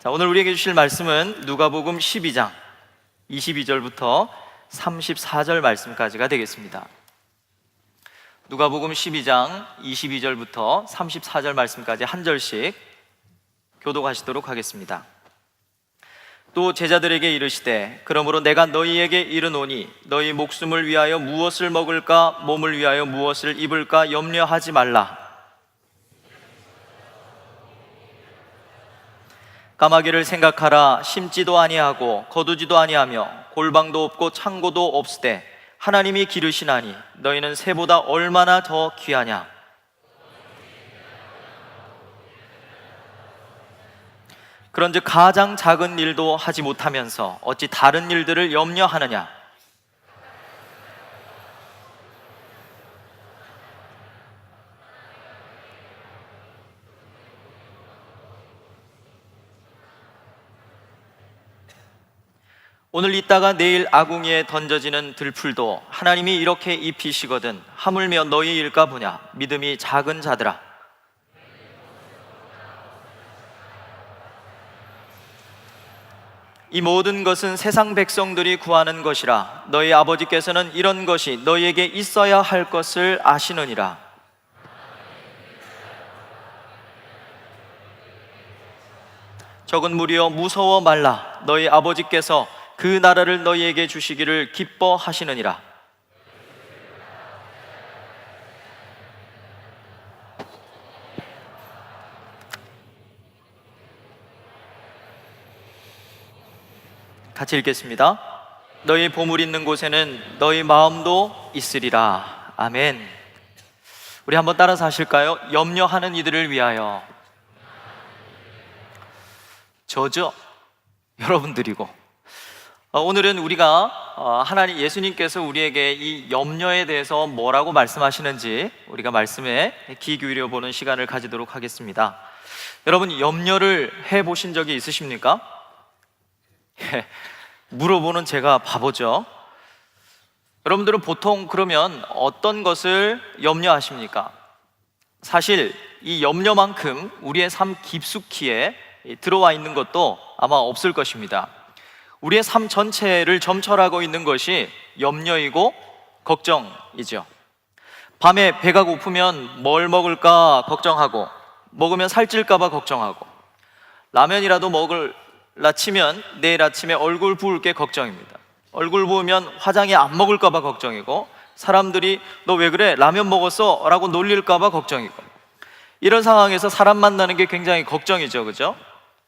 자, 오늘 우리에게 주실 말씀은 누가복음 12장 22절부터 34절 말씀까지가 되겠습니다. 누가복음 12장 22절부터 34절 말씀까지 한 절씩 교독하시도록 하겠습니다. 또 제자들에게 이르시되 그러므로 내가 너희에게 이르노니 너희 목숨을 위하여 무엇을 먹을까 몸을 위하여 무엇을 입을까 염려하지 말라. 까마귀를 생각하라. 심지도 아니하고 거두지도 아니하며 골방도 없고 창고도 없으되 하나님이 기르시나니 너희는 새보다 얼마나 더 귀하냐. 그런즉 가장 작은 일도 하지 못하면서 어찌 다른 일들을 염려하느냐. 오늘 있다가 내일 아궁이에 던져지는 들풀도 하나님이 이렇게 입히시거든 하물며 너희 일까 보냐. 믿음이 작은 자들아. 이 모든 것은 세상 백성들이 구하는 것이라. 너희 아버지께서는 이런 것이 너희에게 있어야 할 것을 아시느니라. 적은 무리여 무서워 말라. 너희 아버지께서 그 나라를 너희에게 주시기를 기뻐하시느니라. 같이 읽겠습니다. 너희 보물 있는 곳에는 너희 마음도 있으리라. 아멘. 우리 한번 따라서 하실까요? 염려하는 이들을 위하여. 저죠? 여러분들이고. 오늘은 우리가 하나님 예수님께서 우리에게 이 염려에 대해서 뭐라고 말씀하시는지 우리가 말씀에 귀 기울여 보는 시간을 가지도록 하겠습니다. 여러분, 염려를 해보신 적이 있으십니까? 물어보는 제가 바보죠. 여러분들은 보통 그러면 어떤 것을 염려하십니까? 사실 이 염려만큼 우리의 삶 깊숙이에 들어와 있는 것도 아마 없을 것입니다. 우리의 삶 전체를 점철하고 있는 것이 염려이고 걱정이죠. 밤에 배가 고프면 뭘 먹을까 걱정하고, 먹으면 살찔까 봐 걱정하고, 라면이라도 먹을라 치면 내일 아침에 얼굴 부을 게 걱정입니다. 얼굴 부으면 화장이 안 먹을까 봐 걱정이고, 사람들이 너 왜 그래? 라면 먹었어? 라고 놀릴까 봐 걱정이고, 이런 상황에서 사람 만나는 게 굉장히 걱정이죠. 그죠?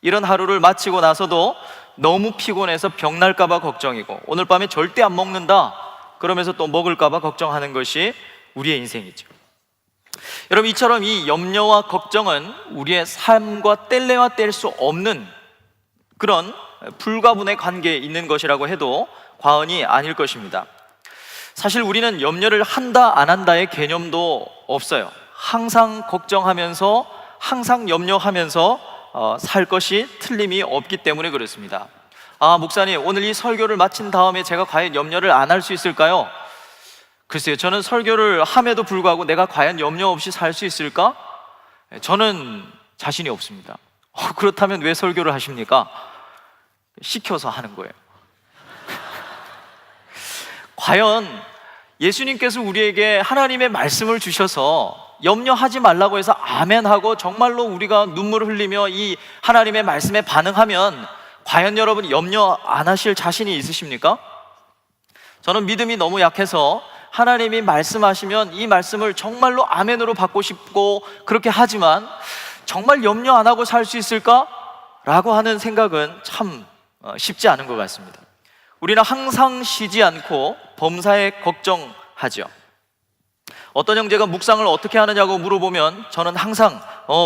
이런 하루를 마치고 나서도 너무 피곤해서 병 날까 봐 걱정이고, 오늘 밤에 절대 안 먹는다 그러면서 또 먹을까 봐 걱정하는 것이 우리의 인생이죠. 여러분, 이처럼 이 염려와 걱정은 우리의 삶과 뗄래야 뗄 수 없는 그런 불가분의 관계에 있는 것이라고 해도 과언이 아닐 것입니다. 사실 우리는 염려를 한다 안 한다의 개념도 없어요. 항상 걱정하면서 항상 염려하면서 살 것이 틀림이 없기 때문에 그렇습니다. 아, 목사님, 오늘 이 설교를 마친 다음에 제가 과연 염려를 안 할 수 있을까요? 글쎄요, 저는 설교를 함에도 불구하고 내가 과연 염려 없이 살 수 있을까? 저는 자신이 없습니다. 그렇다면 왜 설교를 하십니까? 시켜서 하는 거예요. 과연 예수님께서 우리에게 하나님의 말씀을 주셔서 염려하지 말라고 해서 아멘하고 정말로 우리가 눈물을 흘리며 이 하나님의 말씀에 반응하면 과연 여러분 염려 안 하실 자신이 있으십니까? 저는 믿음이 너무 약해서 하나님이 말씀하시면 이 말씀을 정말로 아멘으로 받고 싶고 그렇게 하지만 정말 염려 안 하고 살 수 있을까? 라고 하는 생각은 참 쉽지 않은 것 같습니다. 우리는 항상 쉬지 않고 범사에 걱정하죠. 어떤 형제가 묵상을 어떻게 하느냐고 물어보면 저는 항상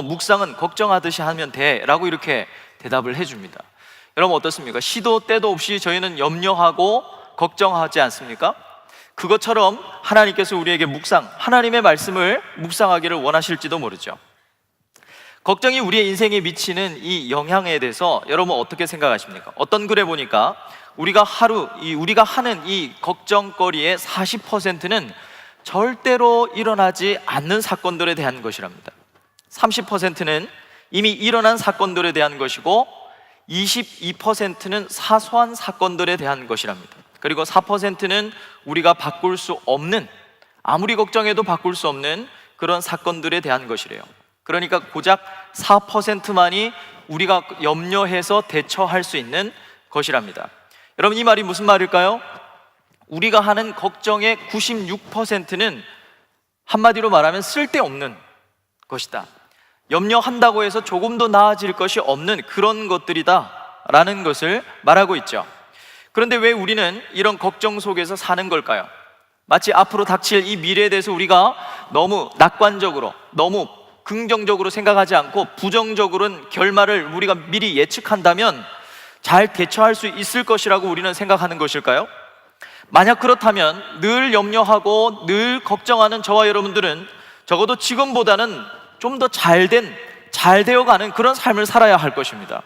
묵상은 걱정하듯이 하면 돼 라고 이렇게 대답을 해줍니다. 여러분 어떻습니까? 시도 때도 없이 저희는 염려하고 걱정하지 않습니까? 그것처럼 하나님께서 우리에게 하나님의 말씀을 묵상하기를 원하실지도 모르죠. 걱정이 우리의 인생에 미치는 이 영향에 대해서 여러분 어떻게 생각하십니까? 어떤 글에 보니까 우리가 하는 이 걱정거리의 40%는 절대로 일어나지 않는 사건들에 대한 것이랍니다. 30%는 이미 일어난 사건들에 대한 것이고 22%는 사소한 사건들에 대한 것이랍니다. 그리고 4%는 우리가 바꿀 수 없는, 아무리 걱정해도 바꿀 수 없는 그런 사건들에 대한 것이래요. 그러니까 고작 4%만이 우리가 염려해서 대처할 수 있는 것이랍니다. 여러분, 이 말이 무슨 말일까요? 우리가 하는 걱정의 96%는 한마디로 말하면 쓸데없는 것이다. 염려한다고 해서 조금도 나아질 것이 없는 그런 것들이다 라는 것을 말하고 있죠. 그런데 왜 우리는 이런 걱정 속에서 사는 걸까요? 마치 앞으로 닥칠 이 미래에 대해서 우리가 너무 낙관적으로, 너무 긍정적으로 생각하지 않고 부정적으로는 결말을 우리가 미리 예측한다면 잘 대처할 수 있을 것이라고 우리는 생각하는 것일까요? 만약 그렇다면 늘 염려하고 늘 걱정하는 저와 여러분들은 적어도 지금보다는 좀 더 잘 되어가는 그런 삶을 살아야 할 것입니다.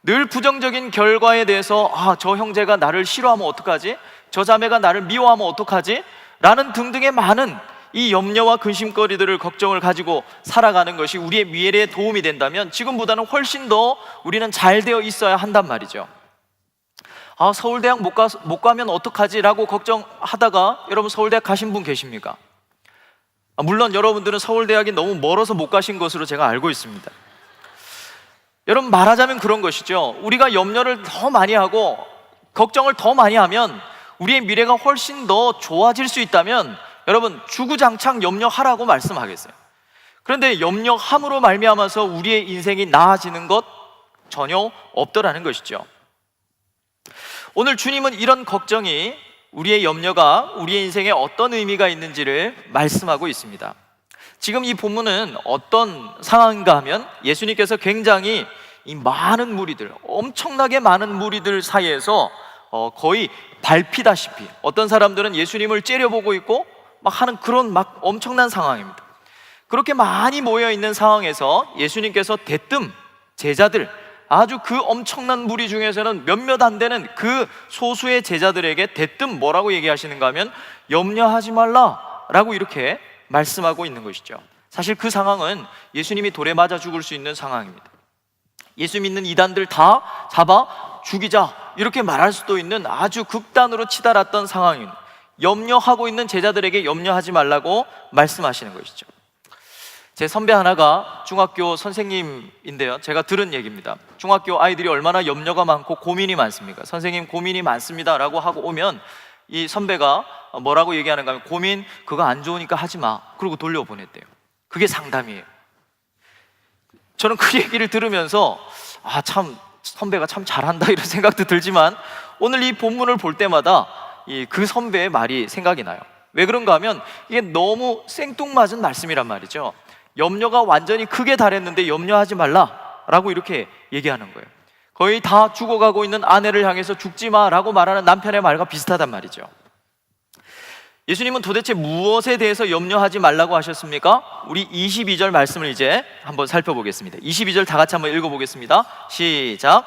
늘 부정적인 결과에 대해서 저 형제가 나를 싫어하면 어떡하지? 저 자매가 나를 미워하면 어떡하지? 라는 등등의 많은 이 염려와 근심거리들을, 걱정을 가지고 살아가는 것이 우리의 미래에 도움이 된다면 지금보다는 훨씬 더 우리는 잘 되어 있어야 한단 말이죠. 서울대학 못 가면 어떡하지? 라고 걱정하다가 여러분 서울대학 가신 분 계십니까? 물론 여러분들은 서울대학이 너무 멀어서 못 가신 것으로 제가 알고 있습니다. 여러분, 말하자면 그런 것이죠. 우리가 염려를 더 많이 하고 걱정을 더 많이 하면 우리의 미래가 훨씬 더 좋아질 수 있다면 여러분, 주구장창 염려하라고 말씀하겠어요. 그런데 염려함으로 말미암아서 우리의 인생이 나아지는 것 전혀 없더라는 것이죠. 오늘 주님은 이런 걱정이, 우리의 염려가 우리의 인생에 어떤 의미가 있는지를 말씀하고 있습니다. 지금 이 본문은 어떤 상황인가 하면 예수님께서 굉장히 이 많은 무리들, 엄청나게 많은 무리들 사이에서 거의 밟히다시피, 어떤 사람들은 예수님을 째려보고 있고 막 하는 그런 막 엄청난 상황입니다. 그렇게 많이 모여 있는 상황에서 예수님께서 대뜸 제자들, 아주 그 엄청난 무리 중에서는 몇몇 안 되는 그 소수의 제자들에게 대뜸 뭐라고 얘기하시는가 하면 염려하지 말라라고 이렇게 말씀하고 있는 것이죠. 사실 그 상황은 예수님이 돌에 맞아 죽을 수 있는 상황입니다. 예수 믿는 이단들 다 잡아 죽이자 이렇게 말할 수도 있는 아주 극단으로 치달았던 상황입니다. 염려하고 있는 제자들에게 염려하지 말라고 말씀하시는 것이죠. 제 선배 하나가 중학교 선생님인데요, 제가 들은 얘기입니다. 중학교 아이들이 얼마나 염려가 많고 고민이 많습니까? 선생님, 고민이 많습니다 라고 하고 오면 이 선배가 뭐라고 얘기하는가 하면 고민 그거 안 좋으니까 하지 마, 그러고 돌려보냈대요. 그게 상담이에요. 저는 그 얘기를 들으면서 참 선배가 참 잘한다 이런 생각도 들지만 오늘 이 본문을 볼 때마다 그 선배의 말이 생각이 나요. 왜 그런가 하면 이게 너무 생뚱맞은 말씀이란 말이죠. 염려가 완전히 극에 달했는데 염려하지 말라라고 이렇게 얘기하는 거예요. 거의 다 죽어가고 있는 아내를 향해서 죽지 마라고 말하는 남편의 말과 비슷하단 말이죠. 예수님은 도대체 무엇에 대해서 염려하지 말라고 하셨습니까? 우리 22절 말씀을 이제 한번 살펴보겠습니다. 22절 다 같이 한번 읽어보겠습니다. 시작.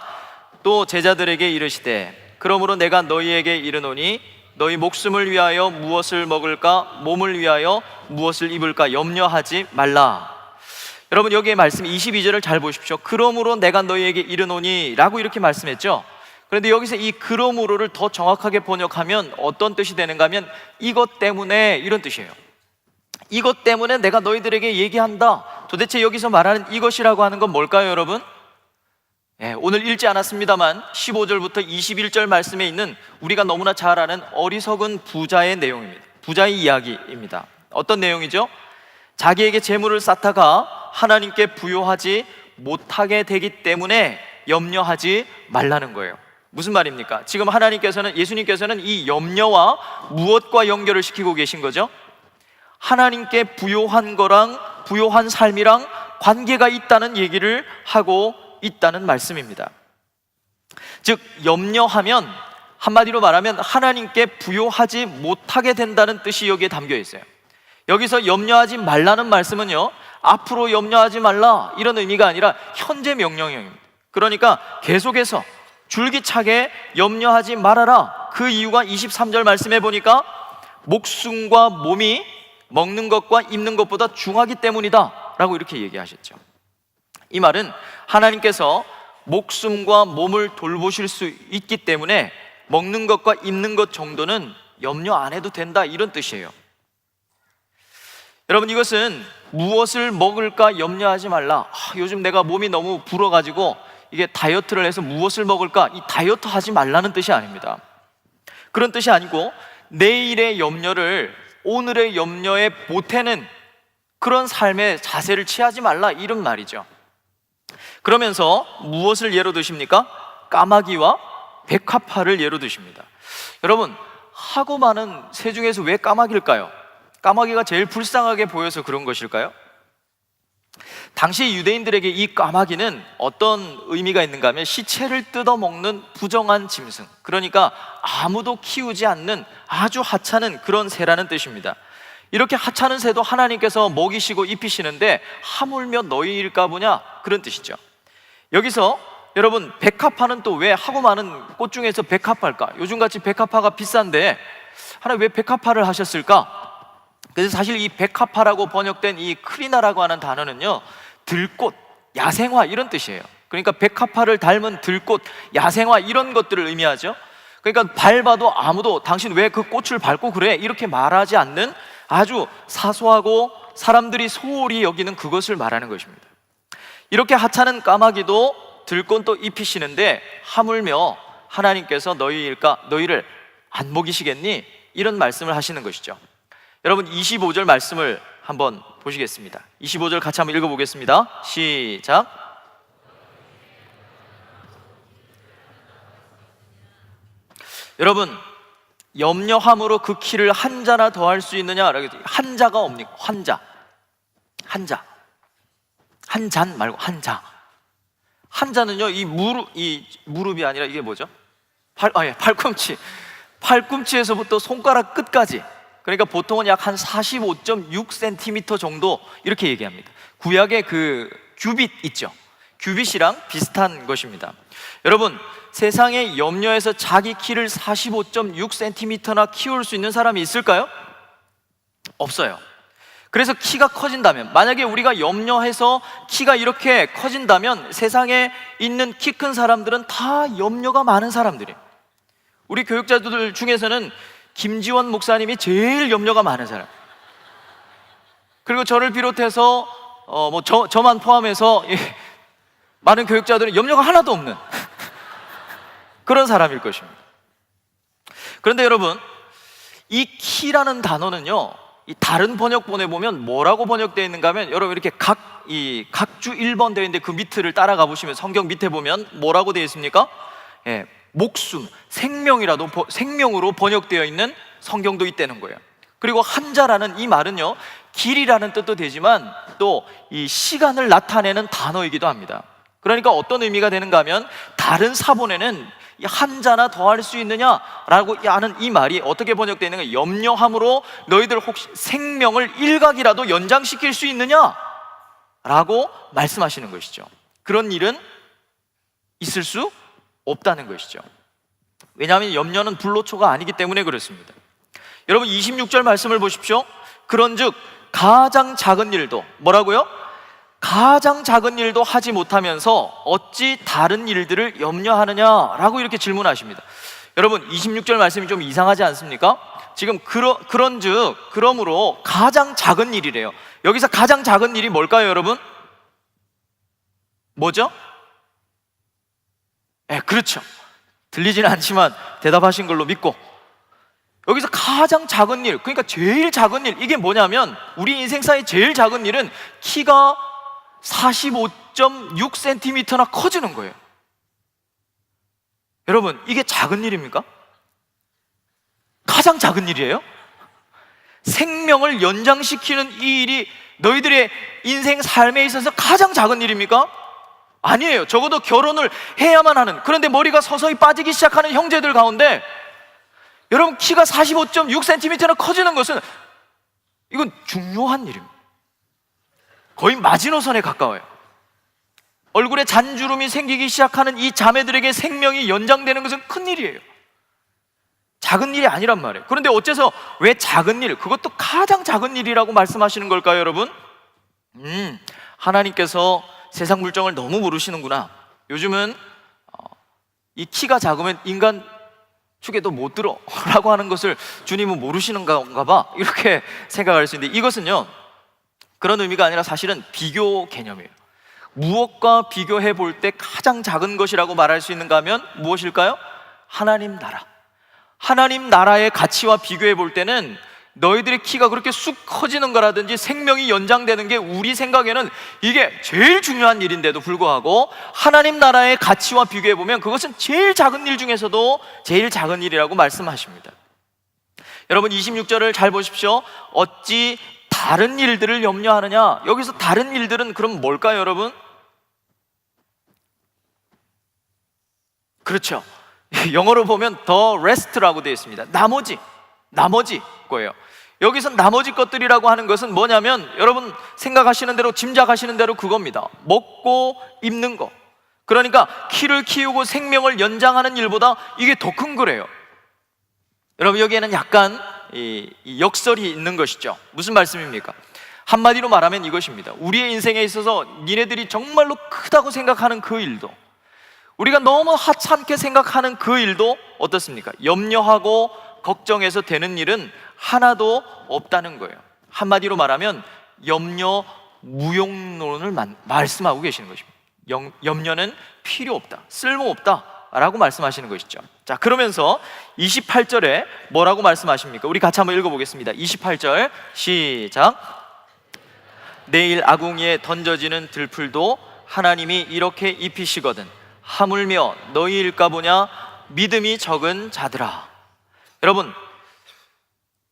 또 제자들에게 이르시되 그러므로 내가 너희에게 이르노니 너희 목숨을 위하여 무엇을 먹을까, 몸을 위하여 무엇을 입을까 염려하지 말라. 여러분, 여기에 말씀 22절을 잘 보십시오. 그러므로 내가 너희에게 이르노니 라고 이렇게 말씀했죠. 그런데 여기서 이 그러므로를 더 정확하게 번역하면 어떤 뜻이 되는가 하면 이것 때문에, 이런 뜻이에요. 이것 때문에 내가 너희들에게 얘기한다. 도대체 여기서 말하는 이것이라고 하는 건 뭘까요, 여러분? 오늘 읽지 않았습니다만 15절부터 21절 말씀에 있는 우리가 너무나 잘 아는 어리석은 부자의 내용입니다. 부자의 이야기입니다. 어떤 내용이죠? 자기에게 재물을 쌓다가 하나님께 부요하지 못하게 되기 때문에 염려하지 말라는 거예요. 무슨 말입니까? 지금 예수님께서는 이 염려와 무엇과 연결을 시키고 계신 거죠? 하나님께 부요한 거랑 부요한 삶이랑 관계가 있다는 얘기를 하고 있다는 말씀입니다. 즉, 염려하면 한마디로 말하면 하나님께 부요하지 못하게 된다는 뜻이 여기에 담겨 있어요. 여기서 염려하지 말라는 말씀은요, 앞으로 염려하지 말라 이런 의미가 아니라 현재 명령형입니다. 그러니까 계속해서 줄기차게 염려하지 말아라. 그 이유가 23절 말씀해 보니까 목숨과 몸이 먹는 것과 입는 것보다 중하기 때문이다 라고 이렇게 얘기하셨죠. 이 말은 하나님께서 목숨과 몸을 돌보실 수 있기 때문에 먹는 것과 입는 것 정도는 염려 안 해도 된다, 이런 뜻이에요. 여러분, 이것은 무엇을 먹을까 염려하지 말라. 요즘 내가 몸이 너무 불어가지고 이게 다이어트를 해서 무엇을 먹을까, 이 다이어트 하지 말라는 뜻이 아닙니다. 그런 뜻이 아니고 내일의 염려를 오늘의 염려에 보태는 그런 삶의 자세를 취하지 말라, 이런 말이죠. 그러면서 무엇을 예로 드십니까? 까마귀와 백합화를 예로 드십니다. 여러분, 하고 많은 새 중에서 왜 까마귀일까요? 까마귀가 제일 불쌍하게 보여서 그런 것일까요? 당시 유대인들에게 이 까마귀는 어떤 의미가 있는가 하면 시체를 뜯어먹는 부정한 짐승, 그러니까 아무도 키우지 않는 아주 하찮은 그런 새라는 뜻입니다. 이렇게 하찮은 새도 하나님께서 먹이시고 입히시는데 하물며 너희일까 보냐, 그런 뜻이죠. 여기서 여러분, 백합화는 또 왜 하고 많은 꽃 중에서 백합화일까? 요즘같이 백합화가 비싼데 하나님 왜 백합화를 하셨을까? 그래서 사실 이 백합화라고 번역된 이 크리나라고 하는 단어는요, 들꽃, 야생화, 이런 뜻이에요. 그러니까 백합화를 닮은 들꽃, 야생화, 이런 것들을 의미하죠. 그러니까 밟아도 아무도 당신 왜 그 꽃을 밟고 그래? 이렇게 말하지 않는 아주 사소하고 사람들이 소홀히 여기는 그것을 말하는 것입니다. 이렇게 하찮은 까마귀도 들꽃도 입히시는데 하물며 하나님께서 너희를 안 먹이시겠니? 이런 말씀을 하시는 것이죠. 여러분, 25절 말씀을 한번 보시겠습니다. 25절 같이 한번 읽어보겠습니다. 시작. 여러분, 염려함으로 그 키를 한 자나 더할 수 있느냐? 한 자가 옵니까? 한 잔 말고 한 자. 한 자는요, 이 무릎이 아니라 이게 뭐죠? 팔꿈치. 팔꿈치에서부터 손가락 끝까지. 그러니까 보통은 약 한 45.6cm 정도 이렇게 얘기합니다. 구약의 그 규빗 있죠? 규빗이랑 비슷한 것입니다. 여러분, 세상에 염려해서 자기 키를 45.6cm나 키울 수 있는 사람이 있을까요? 없어요. 그래서 키가 커진다면, 만약에 우리가 염려해서 키가 이렇게 커진다면 세상에 있는 키 큰 사람들은 다 염려가 많은 사람들이에요. 우리 교육자들 중에서는 김지원 목사님이 제일 염려가 많은 사람, 그리고 저를 비롯해서 저만 포함해서 많은 교육자들은 염려가 하나도 없는 그런 사람일 것입니다. 그런데 여러분, 이 키라는 단어는요, 이 다른 번역본에 보면 뭐라고 번역되어 있는가 하면, 여러분 이렇게 각주 1번 되어 있는데 그 밑을 따라가 보시면 성경 밑에 보면 뭐라고 되어 있습니까? 목숨, 생명으로 번역되어 있는 성경도 있다는 거예요. 그리고 한자라는 이 말은요, 길이라는 뜻도 되지만 또 이 시간을 나타내는 단어이기도 합니다. 그러니까 어떤 의미가 되는가 하면, 다른 사본에는 이 한자나 더할 수 있느냐라고 하는 이 말이 어떻게 번역되어 있는가, 염려함으로 너희들 혹시 생명을 일각이라도 연장시킬 수 있느냐라고 말씀하시는 것이죠. 그런 일은 있을 수 없다는 것이죠. 왜냐하면 염려는 불로초가 아니기 때문에 그렇습니다. 여러분, 26절 말씀을 보십시오. 그런즉 가장 작은 일도, 뭐라고요? 가장 작은 일도 하지 못하면서 어찌 다른 일들을 염려하느냐라고 이렇게 질문하십니다. 여러분, 26절 말씀이 좀 이상하지 않습니까? 지금 그러므로 가장 작은 일이래요. 여기서 가장 작은 일이 뭘까요, 여러분? 뭐죠? 그렇죠. 들리지는 않지만 대답하신 걸로 믿고, 여기서 가장 작은 일, 그러니까 제일 작은 일, 이게 뭐냐면 우리 인생사의 제일 작은 일은 키가 45.6cm나 커지는 거예요. 여러분, 이게 작은 일입니까? 가장 작은 일이에요? 생명을 연장시키는 이 일이 너희들의 인생 삶에 있어서 가장 작은 일입니까? 아니에요. 적어도 결혼을 해야만 하는, 그런데 머리가 서서히 빠지기 시작하는 형제들 가운데 여러분, 키가 45.6cm나 커지는 것은 이건 중요한 일입니다. 거의 마지노선에 가까워요. 얼굴에 잔주름이 생기기 시작하는 이 자매들에게 생명이 연장되는 것은 큰일이에요. 작은 일이 아니란 말이에요. 그런데 어째서 왜 작은 일, 그것도 가장 작은 일이라고 말씀하시는 걸까요, 여러분? 하나님께서 세상 물정을 너무 모르시는구나, 요즘은 이 키가 작으면 인간 축에도 못 들어 라고 하는 것을 주님은 모르시는 건가 봐, 이렇게 생각할 수 있는데, 이것은요 그런 의미가 아니라 사실은 비교 개념이에요. 무엇과 비교해 볼 때 가장 작은 것이라고 말할 수 있는가 하면 무엇일까요? 하나님 나라. 하나님 나라의 가치와 비교해 볼 때는 너희들의 키가 그렇게 쑥 커지는 거라든지 생명이 연장되는 게 우리 생각에는 이게 제일 중요한 일인데도 불구하고 하나님 나라의 가치와 비교해 보면 그것은 제일 작은 일 중에서도 제일 작은 일이라고 말씀하십니다. 여러분 26절을 잘 보십시오. 어찌 다른 일들을 염려하느냐. 여기서 다른 일들은 그럼 뭘까요, 여러분? 그렇죠. 영어로 보면 the rest라고 되어 있습니다. 나머지 거예요. 여기서 나머지 것들이라고 하는 것은 뭐냐면 여러분 생각하시는 대로, 짐작하시는 대로 그겁니다. 먹고 입는 거. 그러니까 키를 키우고 생명을 연장하는 일보다 이게 더 큰 거래요. 여러분 여기에는 약간 이 역설이 있는 것이죠. 무슨 말씀입니까? 한마디로 말하면 이것입니다. 우리의 인생에 있어서 니네들이 정말로 크다고 생각하는 그 일도, 우리가 너무 하찮게 생각하는 그 일도 어떻습니까? 염려하고 걱정해서 되는 일은 하나도 없다는 거예요. 한마디로 말하면 염려 무용론을 말씀하고 계시는 것입니다. 염려는 필요 없다, 쓸모없다 라고 말씀하시는 것이죠. 자, 그러면서 28절에 뭐라고 말씀하십니까? 우리 같이 한번 읽어보겠습니다. 28절 시작. 내일 아궁이에 던져지는 들풀도 하나님이 이렇게 입히시거든 하물며 너희일까 보냐 믿음이 적은 자들아. 여러분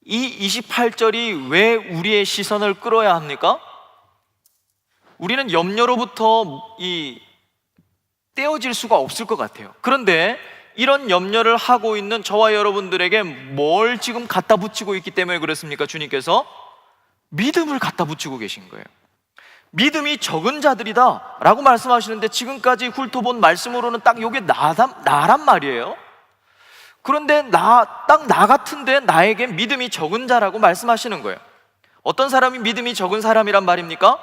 이 28절이 왜 우리의 시선을 끌어야 합니까? 우리는 염려로부터 떼어질 수가 없을 것 같아요. 그런데 이런 염려를 하고 있는 저와 여러분들에게 뭘 지금 갖다 붙이고 있기 때문에 그렇습니까? 주님께서 믿음을 갖다 붙이고 계신 거예요. 믿음이 적은 자들이다 라고 말씀하시는데, 지금까지 훑어본 말씀으로는 딱 이게 나란 말이에요. 그런데 딱 나 같은데 나에게 믿음이 적은 자라고 말씀하시는 거예요. 어떤 사람이 믿음이 적은 사람이란 말입니까?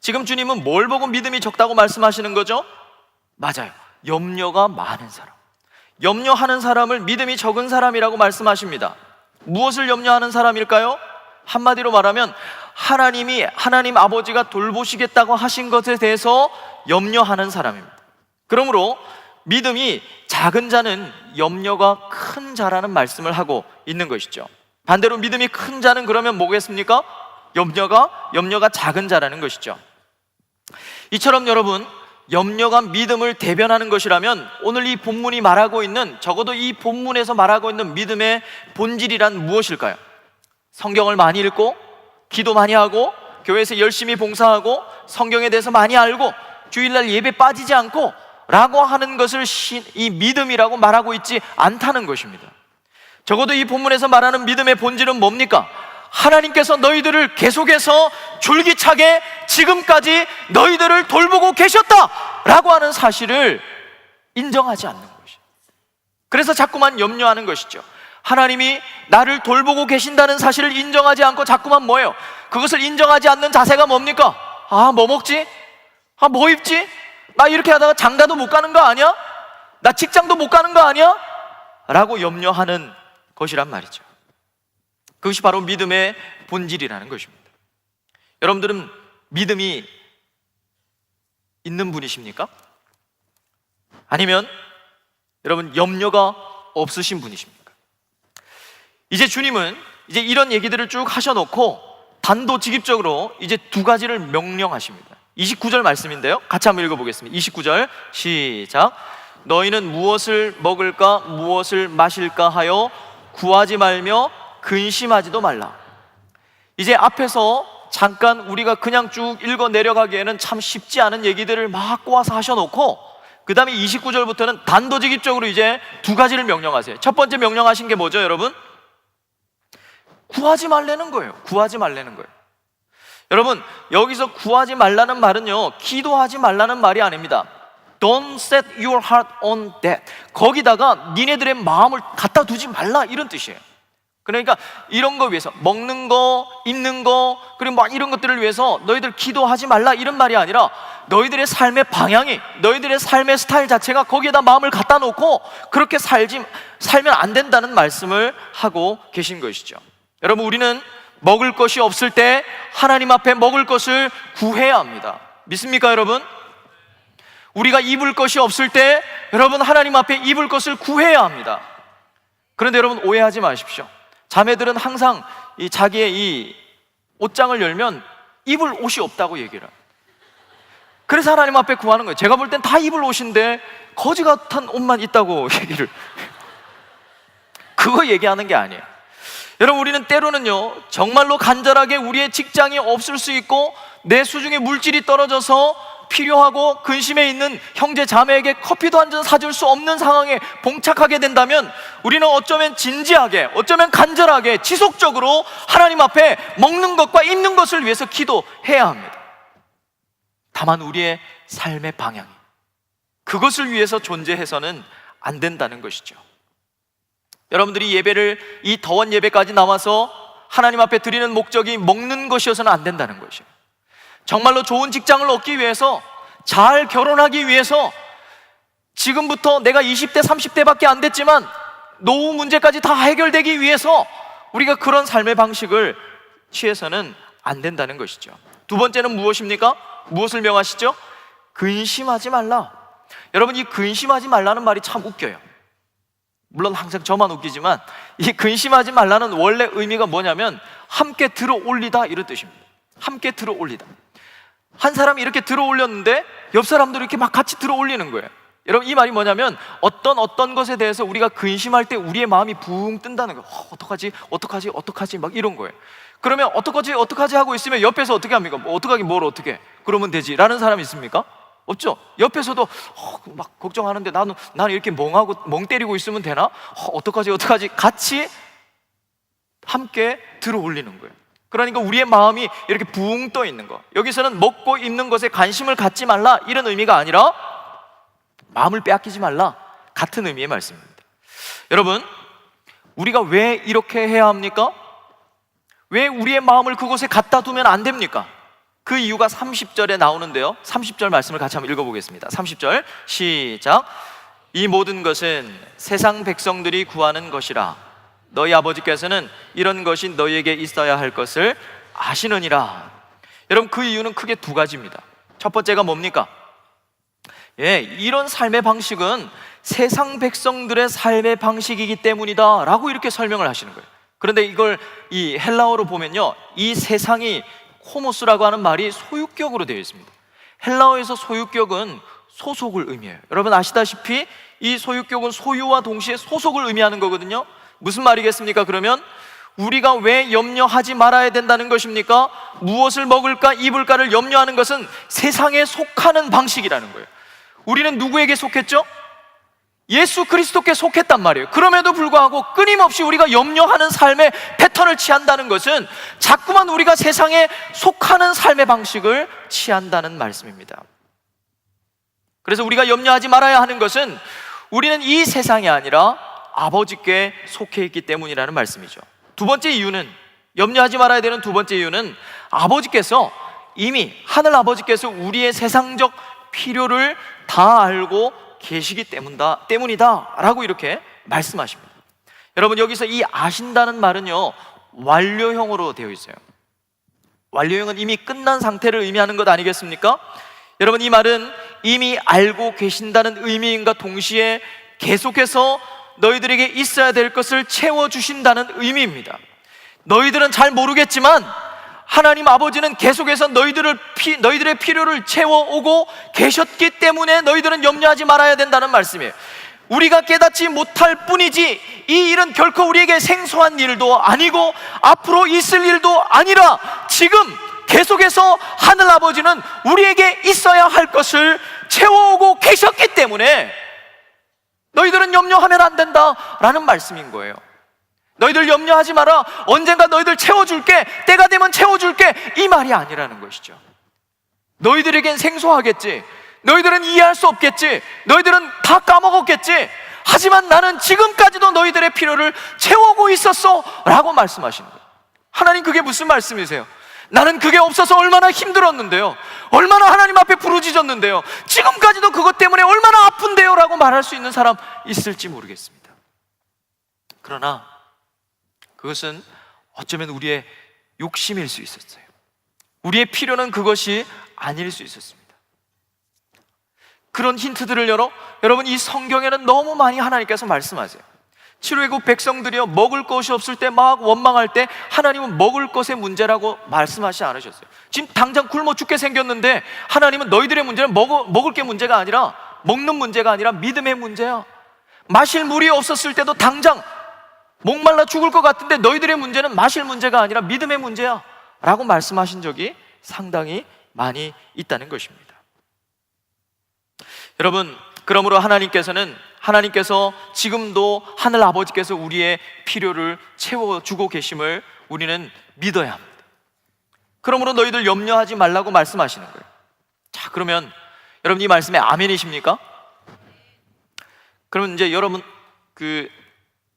지금 주님은 뭘 보고 믿음이 적다고 말씀하시는 거죠? 맞아요. 염려가 많은 사람, 염려하는 사람을 믿음이 적은 사람이라고 말씀하십니다. 무엇을 염려하는 사람일까요? 한마디로 말하면 하나님 아버지가 돌보시겠다고 하신 것에 대해서 염려하는 사람입니다. 그러므로 믿음이 작은 자는 염려가 큰 자라는 말씀을 하고 있는 것이죠. 반대로 믿음이 큰 자는 그러면 뭐겠습니까? 염려가 작은 자라는 것이죠. 이처럼 여러분, 염려가 믿음을 대변하는 것이라면 오늘 이 본문이 말하고 있는, 적어도 이 본문에서 말하고 있는 믿음의 본질이란 무엇일까요? 성경을 많이 읽고 기도 많이 하고 교회에서 열심히 봉사하고 성경에 대해서 많이 알고 주일날 예배 빠지지 않고 라고 하는 것을 이 믿음이라고 말하고 있지 않다는 것입니다. 적어도 이 본문에서 말하는 믿음의 본질은 뭡니까? 하나님께서 너희들을 계속해서 줄기차게 지금까지 너희들을 돌보고 계셨다라고 하는 사실을 인정하지 않는 것이죠. 그래서 자꾸만 염려하는 것이죠. 하나님이 나를 돌보고 계신다는 사실을 인정하지 않고 자꾸만 뭐예요? 그것을 인정하지 않는 자세가 뭡니까? 뭐 먹지? 뭐 입지? 나 이렇게 하다가 장가도 못 가는 거 아니야? 나 직장도 못 가는 거 아니야? 라고 염려하는 것이란 말이죠. 그것이 바로 믿음의 본질이라는 것입니다. 여러분들은 믿음이 있는 분이십니까? 아니면 여러분 염려가 없으신 분이십니까? 이제 주님은 이제 이런 얘기들을 쭉 하셔놓고 단도직입적으로 이제 두 가지를 명령하십니다. 29절 말씀인데요, 같이 한번 읽어보겠습니다. 29절 시작. 너희는 무엇을 먹을까 무엇을 마실까 하여 구하지 말며 근심하지도 말라. 이제 앞에서 잠깐 우리가 그냥 쭉 읽어 내려가기에는 참 쉽지 않은 얘기들을 막 꼬아서 하셔놓고 그 다음에 29절부터는 단도직입적으로 이제 두 가지를 명령하세요. 첫 번째 명령하신 게 뭐죠, 여러분? 구하지 말라는 거예요. 구하지 말라는 거예요. 여러분, 여기서 구하지 말라는 말은요, 기도하지 말라는 말이 아닙니다. Don't set your heart on that. 거기다가 니네들의 마음을 갖다 두지 말라, 이런 뜻이에요. 그러니까 이런 거 위해서, 먹는 거, 입는 거, 그리고 막 이런 것들을 위해서 너희들 기도하지 말라 이런 말이 아니라 너희들의 삶의 방향이, 너희들의 삶의 스타일 자체가 거기에다 마음을 갖다 놓고 그렇게 살면 안 된다는 말씀을 하고 계신 것이죠. 여러분, 우리는 먹을 것이 없을 때 하나님 앞에 먹을 것을 구해야 합니다. 믿습니까, 여러분? 우리가 입을 것이 없을 때 여러분, 하나님 앞에 입을 것을 구해야 합니다. 그런데 여러분, 오해하지 마십시오. 자매들은 항상 자기의 이 옷장을 열면 입을 옷이 없다고 얘기를 해요. 그래서 하나님 앞에 구하는 거예요. 제가 볼 땐 다 입을 옷인데 거지 같은 옷만 있다고 얘기를. 그거 얘기하는 게 아니에요. 여러분, 우리는 때로는요, 정말로 간절하게 우리의 직장이 없을 수 있고 내 수중에 물질이 떨어져서 필요하고 근심에 있는 형제 자매에게 커피도 한 잔 사줄 수 없는 상황에 봉착하게 된다면 우리는 어쩌면 진지하게, 어쩌면 간절하게, 지속적으로 하나님 앞에 먹는 것과 입는 것을 위해서 기도해야 합니다. 다만 우리의 삶의 방향이 그것을 위해서 존재해서는 안 된다는 것이죠. 여러분들이 예배를, 이 더운 예배까지 나와서 하나님 앞에 드리는 목적이 먹는 것이어서는 안 된다는 것이에요. 정말로 좋은 직장을 얻기 위해서, 잘 결혼하기 위해서, 지금부터 내가 20대 30대밖에 안 됐지만 노후 문제까지 다 해결되기 위해서 우리가 그런 삶의 방식을 취해서는 안 된다는 것이죠. 두 번째는 무엇입니까? 무엇을 명하시죠? 근심하지 말라. 여러분, 이 근심하지 말라는 말이 참 웃겨요. 물론 항상 저만 웃기지만 이 근심하지 말라는 원래 의미가 뭐냐면 함께 들어 올리다 이런 뜻입니다. 함께 들어 올리다. 한 사람이 이렇게 들어 올렸는데 옆 사람도 이렇게 막 같이 들어 올리는 거예요. 여러분, 이 말이 뭐냐면 어떤 것에 대해서 우리가 근심할 때 우리의 마음이 붕 뜬다는 거예요. 어떡하지 막 이런 거예요. 그러면 어떡하지 하고 있으면 옆에서 어떻게 합니까? 뭘 어떻게 그러면 되지 라는 사람이 있습니까? 없죠. 옆에서도 막 걱정하는데 나는 이렇게 멍 때리고 있으면 되나? 어떡하지 같이 함께 들어 올리는 거예요. 그러니까 우리의 마음이 이렇게 붕 떠 있는 거, 여기서는 먹고 입는 것에 관심을 갖지 말라 이런 의미가 아니라 마음을 빼앗기지 말라 같은 의미의 말씀입니다. 여러분, 우리가 왜 이렇게 해야 합니까? 왜 우리의 마음을 그곳에 갖다 두면 안 됩니까? 그 이유가 30절에 나오는데요, 30절 말씀을 같이 한번 읽어보겠습니다. 30절 시작. 이 모든 것은 세상 백성들이 구하는 것이라 너희 아버지께서는 이런 것이 너희에게 있어야 할 것을 아시느니라. 여러분, 그 이유는 크게 두 가지입니다. 첫 번째가 뭡니까? 이런 삶의 방식은 세상 백성들의 삶의 방식이기 때문이다 라고 이렇게 설명을 하시는 거예요. 그런데 이걸 이 헬라어로 보면요, 이 세상이 코모스라고 하는 말이 소유격으로 되어 있습니다. 헬라어에서 소유격은 소속을 의미해요. 여러분 아시다시피 이 소유격은 소유와 동시에 소속을 의미하는 거거든요. 무슨 말이겠습니까? 그러면 우리가 왜 염려하지 말아야 된다는 것입니까? 무엇을 먹을까 입을까를 염려하는 것은 세상에 속하는 방식이라는 거예요. 우리는 누구에게 속했죠? 예수 그리스도께 속했단 말이에요. 그럼에도 불구하고 끊임없이 우리가 염려하는 삶의 패턴을 취한다는 것은 자꾸만 우리가 세상에 속하는 삶의 방식을 취한다는 말씀입니다. 그래서 우리가 염려하지 말아야 하는 것은 우리는 이 세상이 아니라 아버지께 속해 있기 때문이라는 말씀이죠. 두 번째 이유는, 염려하지 말아야 되는 두 번째 이유는 아버지께서 이미, 하늘 아버지께서 우리의 세상적 필요를 다 알고 계시기 때문이다 라고 이렇게 말씀하십니다. 여러분, 여기서 이 아신다는 말은요, 완료형으로 되어 있어요. 완료형은 이미 끝난 상태를 의미하는 것 아니겠습니까? 여러분, 이 말은 이미 알고 계신다는 의미인가 동시에 계속해서 너희들에게 있어야 될 것을 채워주신다는 의미입니다. 너희들은 잘 모르겠지만 하나님 아버지는 계속해서 너희들의 필요를 채워오고 계셨기 때문에 너희들은 염려하지 말아야 된다는 말씀이에요. 우리가 깨닫지 못할 뿐이지 이 일은 결코 우리에게 생소한 일도 아니고 앞으로 있을 일도 아니라 지금 계속해서 하늘 아버지는 우리에게 있어야 할 것을 채워오고 계셨기 때문에 너희들은 염려하면 안 된다라는 말씀인 거예요. 너희들 염려하지 마라, 언젠가 너희들 채워줄게, 때가 되면 채워줄게, 이 말이 아니라는 것이죠. 너희들에겐 생소하겠지, 너희들은 이해할 수 없겠지, 너희들은 다 까먹었겠지, 하지만 나는 지금까지도 너희들의 필요를 채우고 있었어 라고 말씀하시는 거예요. 하나님, 그게 무슨 말씀이세요? 나는 그게 없어서 얼마나 힘들었는데요, 얼마나 하나님 앞에 부르짖었는데요, 지금까지도 그것 때문에 얼마나 아픈데요 라고 말할 수 있는 사람 있을지 모르겠습니다. 그러나 그것은 어쩌면 우리의 욕심일 수 있었어요. 우리의 필요는 그것이 아닐 수 있었습니다. 그런 힌트들을 여러분, 이 성경에는 너무 많이 하나님께서 말씀하세요. 출애굽 백성들이요, 먹을 것이 없을 때 막 원망할 때 하나님은 먹을 것의 문제라고 말씀하시지 않으셨어요. 지금 당장 굶어 죽게 생겼는데 하나님은 너희들의 문제는 먹을 게 문제가 아니라, 먹는 문제가 아니라 믿음의 문제야. 마실 물이 없었을 때도 당장 목말라 죽을 것 같은데 너희들의 문제는 마실 문제가 아니라 믿음의 문제야 라고 말씀하신 적이 상당히 많이 있다는 것입니다. 여러분, 그러므로 하나님께서 지금도 하늘 아버지께서 우리의 필요를 채워주고 계심을 우리는 믿어야 합니다. 그러므로 너희들 염려하지 말라고 말씀하시는 거예요. 자, 그러면 여러분, 이 말씀에 아멘이십니까? 그러면 이제 여러분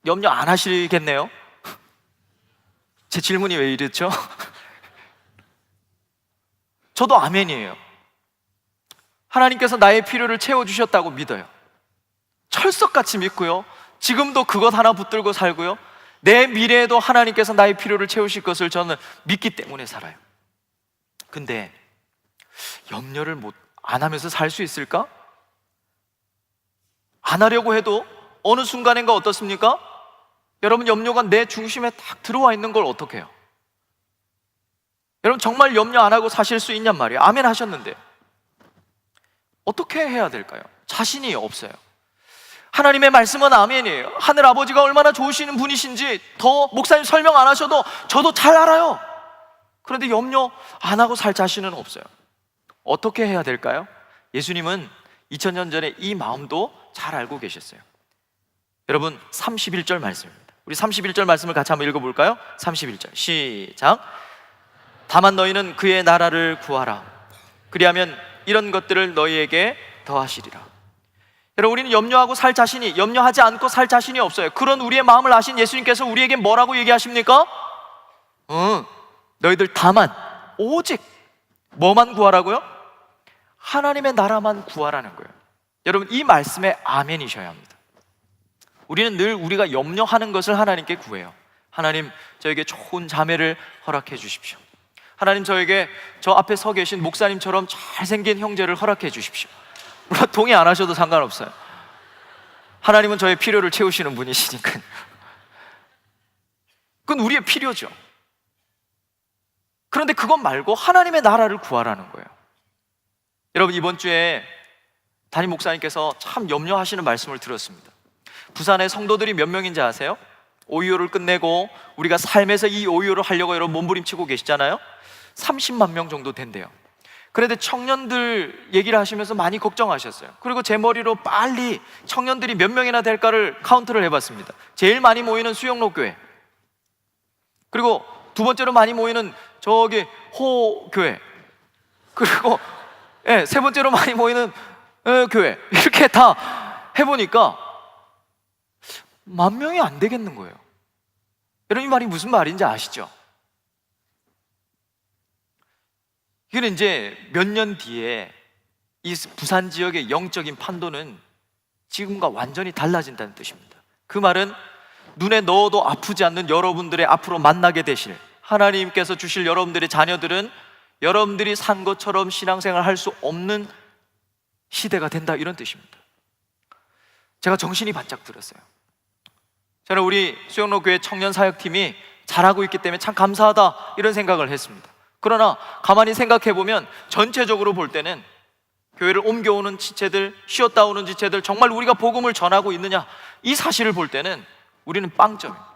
염려 안 하시겠네요? 제 질문이 왜 이렇죠? 저도 아멘이에요. 하나님께서 나의 필요를 채워주셨다고 믿어요. 철석같이 믿고요, 지금도 그것 하나 붙들고 살고요, 내 미래에도 하나님께서 나의 필요를 채우실 것을 저는 믿기 때문에 살아요. 근데 염려를 안 하면서 살 수 있을까? 안 하려고 해도 어느 순간인가 어떻습니까? 여러분, 염려가 내 중심에 딱 들어와 있는 걸 어떻게 해요? 여러분, 정말 염려 안 하고 사실 수 있냔 말이에요. 아멘 하셨는데 어떻게 해야 될까요? 자신이 없어요. 하나님의 말씀은 아멘이에요. 하늘 아버지가 얼마나 좋으시는 분이신지 더 목사님 설명 안 하셔도 저도 잘 알아요. 그런데 염려 안 하고 살 자신은 없어요. 어떻게 해야 될까요? 예수님은 2000년 전에 이 마음도 잘 알고 계셨어요. 여러분, 31절 말씀입니다. 우리 31절 말씀을 같이 한번 읽어볼까요? 31절 시작. 다만 너희는 그의 나라를 구하라. 그리하면 이런 것들을 너희에게 더하시리라. 여러분, 우리는 염려하지 않고 살 자신이 없어요. 그런 우리의 마음을 아신 예수님께서 우리에게 뭐라고 얘기하십니까? 너희들 다만, 오직 뭐만 구하라고요? 하나님의 나라만 구하라는 거예요. 여러분, 이 말씀에 아멘이셔야 합니다. 우리는 늘 우리가 염려하는 것을 하나님께 구해요. 하나님, 저에게 좋은 자매를 허락해 주십시오. 하나님, 저에게 저 앞에 서 계신 목사님처럼 잘생긴 형제를 허락해 주십시오. 물론 동의 안 하셔도 상관없어요. 하나님은 저의 필요를 채우시는 분이시니까요. 그건 우리의 필요죠. 그런데 그것 말고 하나님의 나라를 구하라는 거예요. 여러분, 이번 주에 담임 목사님께서 참 염려하시는 말씀을 들었습니다. 부산의 성도들이 몇 명인지 아세요? 오이오를 끝내고 우리가 삶에서 이 오이오를 하려고 여러분 몸부림치고 계시잖아요. 30만 명 정도 된대요. 그런데 청년들 얘기를 하시면서 많이 걱정하셨어요. 그리고 제 머리로 빨리 청년들이 몇 명이나 될까를 카운트를 해봤습니다. 제일 많이 모이는 수영로 교회, 그리고 두 번째로 많이 모이는 저기 호 교회, 그리고 세 번째로 많이 모이는 교회, 이렇게 다 해보니까 10,000명이 안 되겠는 거예요. 여러분, 이 말이 무슨 말인지 아시죠? 이거는 이제 몇 년 뒤에 이 부산 지역의 영적인 판도는 지금과 완전히 달라진다는 뜻입니다. 그 말은 눈에 넣어도 아프지 않는 여러분들의 앞으로 만나게 되실 하나님께서 주실 여러분들의 자녀들은 여러분들이 산 것처럼 신앙생활 할 수 없는 시대가 된다, 이런 뜻입니다. 제가 정신이 바짝 들었어요. 저는 우리 수영로 교회 청년 사역팀이 잘하고 있기 때문에 참 감사하다, 이런 생각을 했습니다. 그러나 가만히 생각해 보면 전체적으로 볼 때는 교회를 옮겨오는 지체들, 쉬었다 오는 지체들, 정말 우리가 복음을 전하고 있느냐, 이 사실을 볼 때는 우리는 빵점입니다.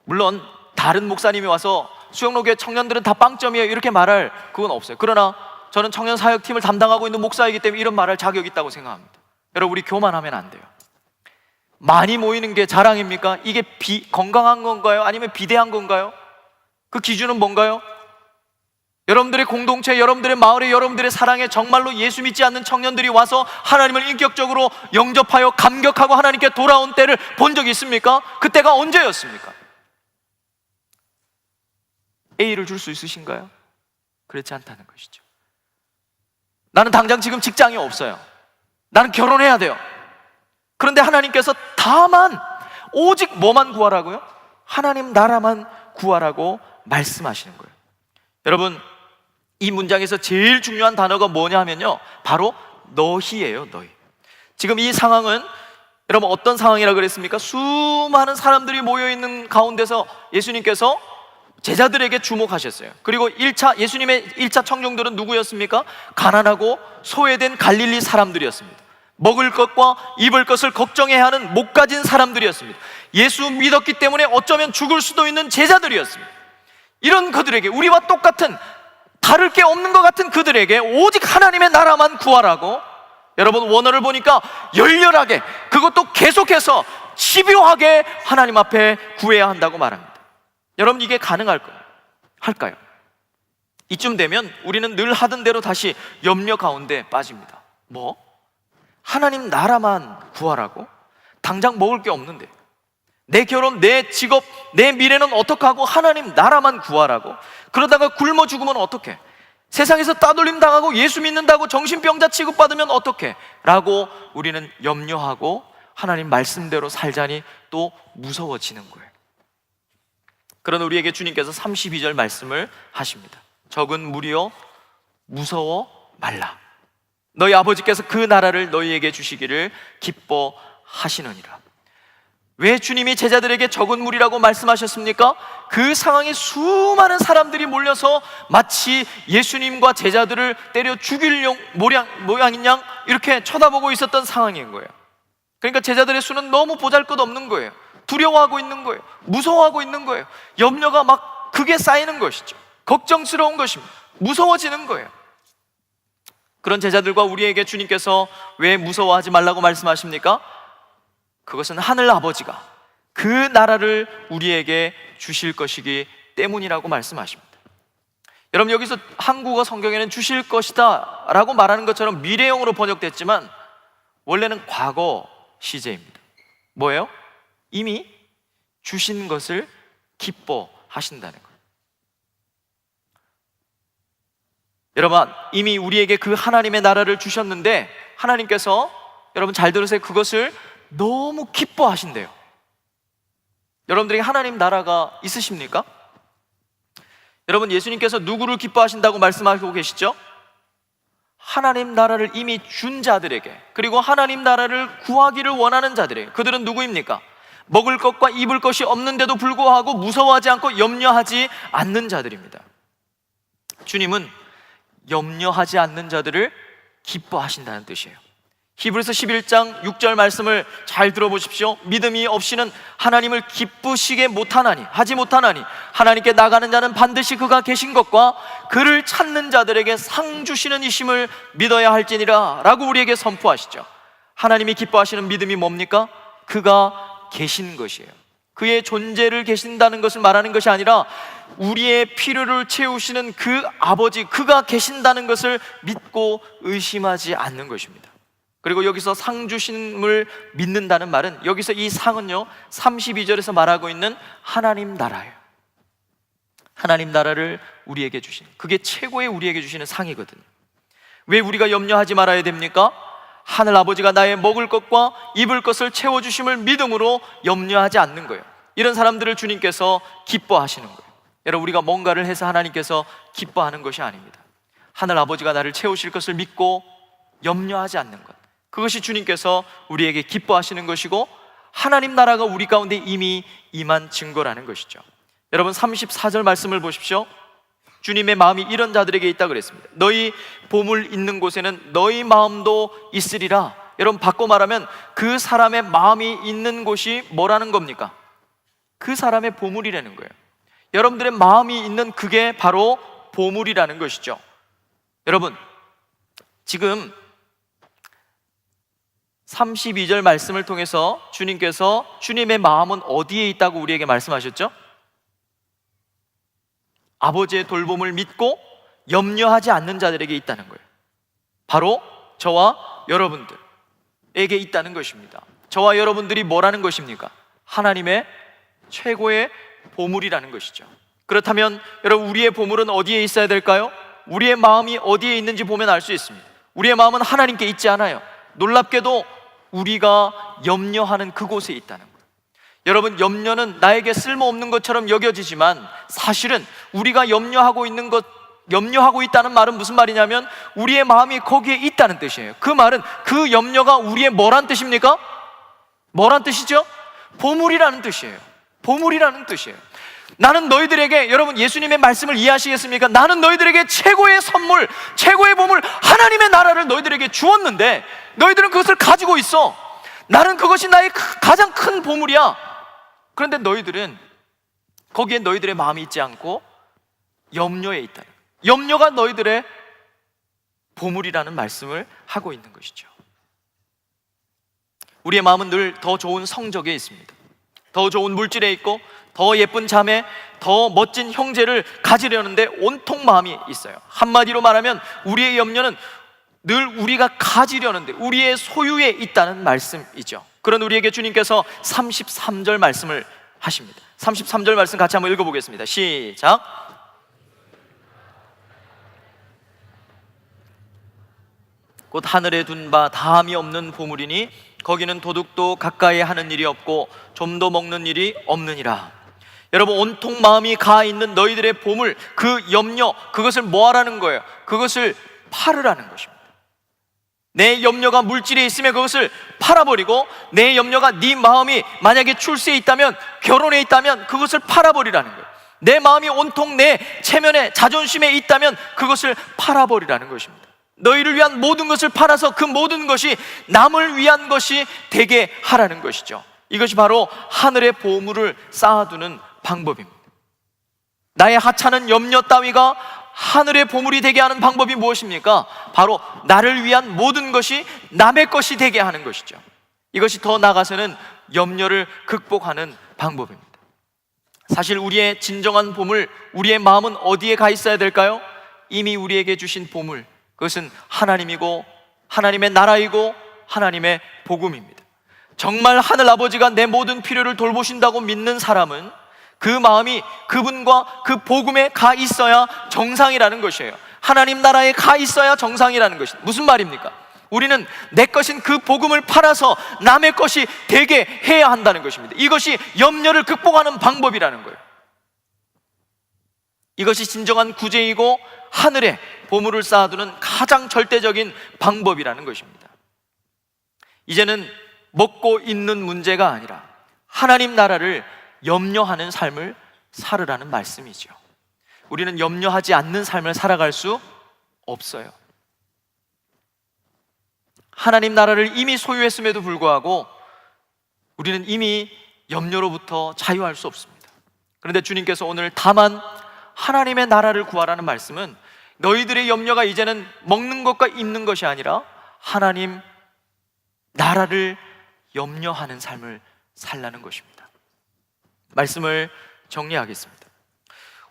물론 다른 목사님이 와서 수영로 교회 청년들은 다 빵점이에요, 이렇게 말할 그건 없어요. 그러나 저는 청년 사역팀을 담당하고 있는 목사이기 때문에 이런 말할 자격이 있다고 생각합니다. 여러분, 우리 교만하면 안 돼요. 많이 모이는 게 자랑입니까? 이게 건강한 건가요? 아니면 비대한 건가요? 그 기준은 뭔가요? 여러분들의 공동체, 여러분들의 마을에, 여러분들의 사랑에 정말로 예수 믿지 않는 청년들이 와서 하나님을 인격적으로 영접하여 감격하고 하나님께 돌아온 때를 본 적이 있습니까? 그때가 언제였습니까? A를 줄 수 있으신가요? 그렇지 않다는 것이죠. 나는 당장 지금 직장이 없어요. 나는 결혼해야 돼요. 그런데 하나님께서 다만 오직 뭐만 구하라고요? 하나님 나라만 구하라고 말씀하시는 거예요. 여러분, 이 문장에서 제일 중요한 단어가 뭐냐 하면요, 바로 너희예요. 너희. 지금 이 상황은 여러분 어떤 상황이라고 그랬습니까? 수많은 사람들이 모여있는 가운데서 예수님께서 제자들에게 주목하셨어요. 그리고 예수님의 1차 청중들은 누구였습니까? 가난하고 소외된 갈릴리 사람들이었습니다. 먹을 것과 입을 것을 걱정해야 하는 못 가진 사람들이었습니다. 예수 믿었기 때문에 어쩌면 죽을 수도 있는 제자들이었습니다. 이런 그들에게, 우리와 똑같은, 다를 게 없는 것 같은 그들에게 오직 하나님의 나라만 구하라고, 여러분 원어를 보니까 열렬하게, 그것도 계속해서 집요하게 하나님 앞에 구해야 한다고 말합니다. 여러분, 이게 할까요? 이쯤 되면 우리는 늘 하던 대로 다시 염려 가운데 빠집니다. 뭐? 하나님 나라만 구하라고? 당장 먹을 게 없는데, 내 결혼, 내 직업, 내 미래는 어떡하고 하나님 나라만 구하라고? 그러다가 굶어 죽으면 어떡해? 세상에서 따돌림 당하고 예수 믿는다고 정신병자 취급받으면 어떡해? 라고 우리는 염려하고 하나님 말씀대로 살자니 또 무서워지는 거예요. 그런 우리에게 주님께서 32절 말씀을 하십니다. 적은 무리여 무서워 말라. 너희 아버지께서 그 나라를 너희에게 주시기를 기뻐하시느니라. 왜 주님이 제자들에게 적은 무리라고 말씀하셨습니까? 그 상황에 수많은 사람들이 몰려서 마치 예수님과 제자들을 때려 죽일 모양인 양 이렇게 쳐다보고 있었던 상황인 거예요. 그러니까 제자들의 수는 너무 보잘것없는 거예요. 두려워하고 있는 거예요. 무서워하고 있는 거예요. 염려가 막 크게 쌓이는 것이죠. 걱정스러운 것입니다. 무서워지는 거예요. 그런 제자들과 우리에게 주님께서 왜 무서워하지 말라고 말씀하십니까? 그것은 하늘 아버지가 그 나라를 우리에게 주실 것이기 때문이라고 말씀하십니다. 여러분, 여기서 한국어 성경에는 주실 것이다 라고 말하는 것처럼 미래형으로 번역됐지만 원래는 과거 시제입니다. 뭐예요? 이미 주신 것을 기뻐하신다는 거예요. 여러분, 이미 우리에게 그 하나님의 나라를 주셨는데 하나님께서, 여러분 잘 들으세요, 그것을 너무 기뻐하신대요. 여러분들에게 하나님 나라가 있으십니까? 여러분, 예수님께서 누구를 기뻐하신다고 말씀하고 계시죠? 하나님 나라를 이미 준 자들에게, 그리고 하나님 나라를 구하기를 원하는 자들에게. 그들은 누구입니까? 먹을 것과 입을 것이 없는데도 불구하고 무서워하지 않고 염려하지 않는 자들입니다. 주님은 염려하지 않는 자들을 기뻐하신다는 뜻이에요. 히브리서 11장 6절 말씀을 잘 들어보십시오. 믿음이 없이는 하나님을 기쁘시게 하지 못하나니 하나님께 나가는 자는 반드시 그가 계신 것과 그를 찾는 자들에게 상 주시는 이심을 믿어야 할지니라 라고 우리에게 선포하시죠. 하나님이 기뻐하시는 믿음이 뭡니까? 그가 계신 것이에요. 그의 존재를 계신다는 것을 말하는 것이 아니라 우리의 필요를 채우시는 그 아버지, 그가 계신다는 것을 믿고 의심하지 않는 것입니다. 그리고 여기서 상 주심을 믿는다는 말은, 여기서 이 상은요 32절에서 말하고 있는 하나님 나라예요. 하나님 나라를 우리에게 주신, 그게 최고의 우리에게 주시는 상이거든요. 왜 우리가 염려하지 말아야 됩니까? 하늘 아버지가 나의 먹을 것과 입을 것을 채워주심을 믿음으로 염려하지 않는 거예요. 이런 사람들을 주님께서 기뻐하시는 거예요. 여러분, 우리가 뭔가를 해서 하나님께서 기뻐하는 것이 아닙니다. 하늘 아버지가 나를 채우실 것을 믿고 염려하지 않는 것, 그것이 주님께서 우리에게 기뻐하시는 것이고 하나님 나라가 우리 가운데 이미 임한 증거라는 것이죠. 여러분, 34절 말씀을 보십시오. 주님의 마음이 이런 자들에게 있다 그랬습니다. 너희 보물 있는 곳에는 너희 마음도 있으리라. 여러분, 바꿔 말하면 그 사람의 마음이 있는 곳이 뭐라는 겁니까? 그 사람의 보물이라는 거예요. 여러분들의 마음이 있는 그게 바로 보물이라는 것이죠. 여러분, 지금 32절 말씀을 통해서 주님께서 주님의 마음은 어디에 있다고 우리에게 말씀하셨죠? 아버지의 돌봄을 믿고 염려하지 않는 자들에게 있다는 거예요. 바로 저와 여러분들에게 있다는 것입니다. 저와 여러분들이 뭐라는 것입니까? 하나님의 최고의 보물이라는 것이죠. 그렇다면 여러분, 우리의 보물은 어디에 있어야 될까요? 우리의 마음이 어디에 있는지 보면 알 수 있습니다. 우리의 마음은 하나님께 있지 않아요. 놀랍게도 우리가 염려하는 그곳에 있다는 거예요. 여러분, 염려는 나에게 쓸모없는 것처럼 여겨지지만 사실은 우리가 염려하고 있다는 말은 무슨 말이냐면 우리의 마음이 거기에 있다는 뜻이에요. 그 말은 그 염려가 우리의 뭐란 뜻입니까? 뭐란 뜻이죠? 보물이라는 뜻이에요. 보물이라는 뜻이에요. 나는 너희들에게, 여러분 예수님의 말씀을 이해하시겠습니까? 나는 너희들에게 최고의 선물, 최고의 보물 하나님의 나라를 너희들에게 주었는데 너희들은 그것을 가지고 있어. 나는 그것이 나의 가장 큰 보물이야. 그런데 너희들은 거기에 너희들의 마음이 있지 않고 염려에 있다. 염려가 너희들의 보물이라는 말씀을 하고 있는 것이죠. 우리의 마음은 늘 더 좋은 성적에 있습니다. 더 좋은 물질에 있고 더 예쁜 자매, 더 멋진 형제를 가지려는데 온통 마음이 있어요. 한마디로 말하면 우리의 염려는 늘 우리가 가지려는데 우리의 소유에 있다는 말씀이죠. 그런 우리에게 주님께서 33절 말씀을 하십니다. 33절 말씀 같이 한번 읽어보겠습니다. 시작. 곧 하늘에 둔 바 다함이 없는 보물이니 거기는 도둑도 가까이 하는 일이 없고 좀도 먹는 일이 없느니라. 여러분, 온통 마음이 가 있는 너희들의 보물, 그 염려, 그것을 뭐 하라는 거예요? 그것을 팔으라는 것입니다. 내 염려가 물질에 있으면 그것을 팔아버리고, 내 염려가 네 마음이 만약에 출세에 있다면, 결혼에 있다면 그것을 팔아버리라는 거예요. 내 마음이 온통 내 체면에, 자존심에 있다면 그것을 팔아버리라는 것입니다. 너희를 위한 모든 것을 팔아서 그 모든 것이 남을 위한 것이 되게 하라는 것이죠. 이것이 바로 하늘의 보물을 쌓아두는 방법입니다. 나의 하찮은 염려 따위가 하늘의 보물이 되게 하는 방법이 무엇입니까? 바로 나를 위한 모든 것이 남의 것이 되게 하는 것이죠. 이것이 더 나아가서는 염려를 극복하는 방법입니다. 사실 우리의 진정한 보물, 우리의 마음은 어디에 가 있어야 될까요? 이미 우리에게 주신 보물, 그것은 하나님이고 하나님의 나라이고 하나님의 복음입니다. 정말 하늘 아버지가 내 모든 필요를 돌보신다고 믿는 사람은 그 마음이 그분과 그 복음에 가 있어야 정상이라는 것이에요. 하나님 나라에 가 있어야 정상이라는 것입니다. 무슨 말입니까? 우리는 내 것인 그 복음을 팔아서 남의 것이 되게 해야 한다는 것입니다. 이것이 염려를 극복하는 방법이라는 거예요. 이것이 진정한 구제이고 하늘에 보물을 쌓아두는 가장 절대적인 방법이라는 것입니다. 이제는 먹고 있는 문제가 아니라 하나님 나라를 염려하는 삶을 살으라는 말씀이죠. 우리는 염려하지 않는 삶을 살아갈 수 없어요. 하나님 나라를 이미 소유했음에도 불구하고 우리는 이미 염려로부터 자유할 수 없습니다. 그런데 주님께서 오늘 다만 하나님의 나라를 구하라는 말씀은 너희들의 염려가 이제는 먹는 것과 입는 것이 아니라 하나님 나라를 염려하는 삶을 살라는 것입니다. 말씀을 정리하겠습니다.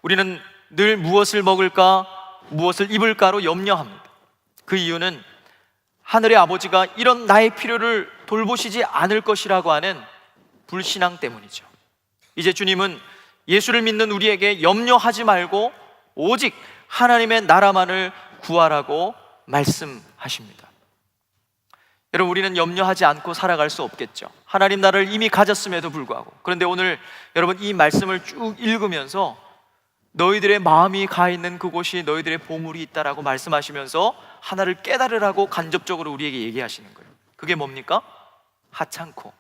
우리는 늘 무엇을 먹을까, 무엇을 입을까로 염려합니다. 그 이유는 하늘의 아버지가 이런 나의 필요를 돌보시지 않을 것이라고 하는 불신앙 때문이죠. 이제 주님은 예수를 믿는 우리에게 염려하지 말고 오직 하나님의 나라만을 구하라고 말씀하십니다. 여러분, 우리는 염려하지 않고 살아갈 수 없겠죠. 하나님 나라를 이미 가졌음에도 불구하고. 그런데 오늘 여러분 이 말씀을 쭉 읽으면서 너희들의 마음이 가 있는 그곳이 너희들의 보물이 있다라고 말씀하시면서 하나를 깨달으라고 간접적으로 우리에게 얘기하시는 거예요. 그게 뭡니까? 하찮고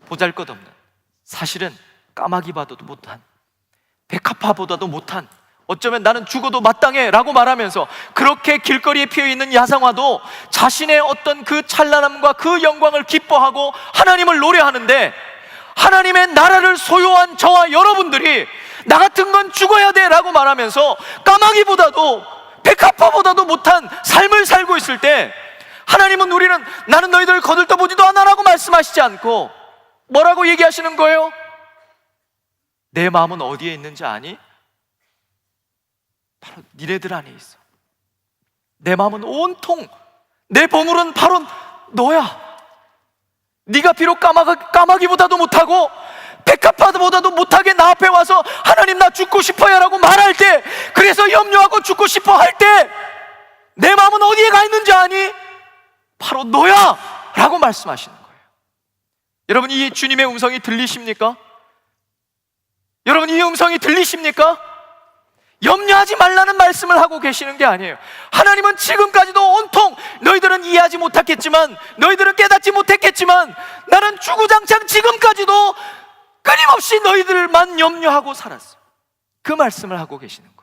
보잘것없는, 사실은 까마귀 봐도 못한, 백합화보다도 못한, 어쩌면 나는 죽어도 마땅해 라고 말하면서 그렇게 길거리에 피어있는 야상화도 자신의 어떤 그 찬란함과 그 영광을 기뻐하고 하나님을 노래하는데, 하나님의 나라를 소유한 저와 여러분들이 나 같은 건 죽어야 돼 라고 말하면서 까마귀보다도 백합화보다도 못한 삶을 살고 있을 때, 하나님은 우리는 나는 너희들을 거들떠보지도 않아 라고 말씀하시지 않고 뭐라고 얘기하시는 거예요? 내 마음은 어디에 있는지 아니? 바로 니네들 안에 있어. 내 마음은 온통, 내 보물은 바로 너야. 네가 비록 까마귀보다도 못하고 백합화보다도 못하게 나 앞에 와서 하나님 나 죽고 싶어요 라고 말할 때, 그래서 염려하고 죽고 싶어 할 때 내 마음은 어디에 가 있는지 아니? 바로 너야 라고 말씀하시는 거예요. 여러분, 이 주님의 음성이 들리십니까? 여러분, 이 음성이 들리십니까? 염려하지 말라는 말씀을 하고 계시는 게 아니에요. 하나님은 지금까지도 온통 너희들은 이해하지 못했겠지만, 너희들은 깨닫지 못했겠지만, 나는 주구장창 지금까지도 끊임없이 너희들만 염려하고 살았어. 그 말씀을 하고 계시는 거예요.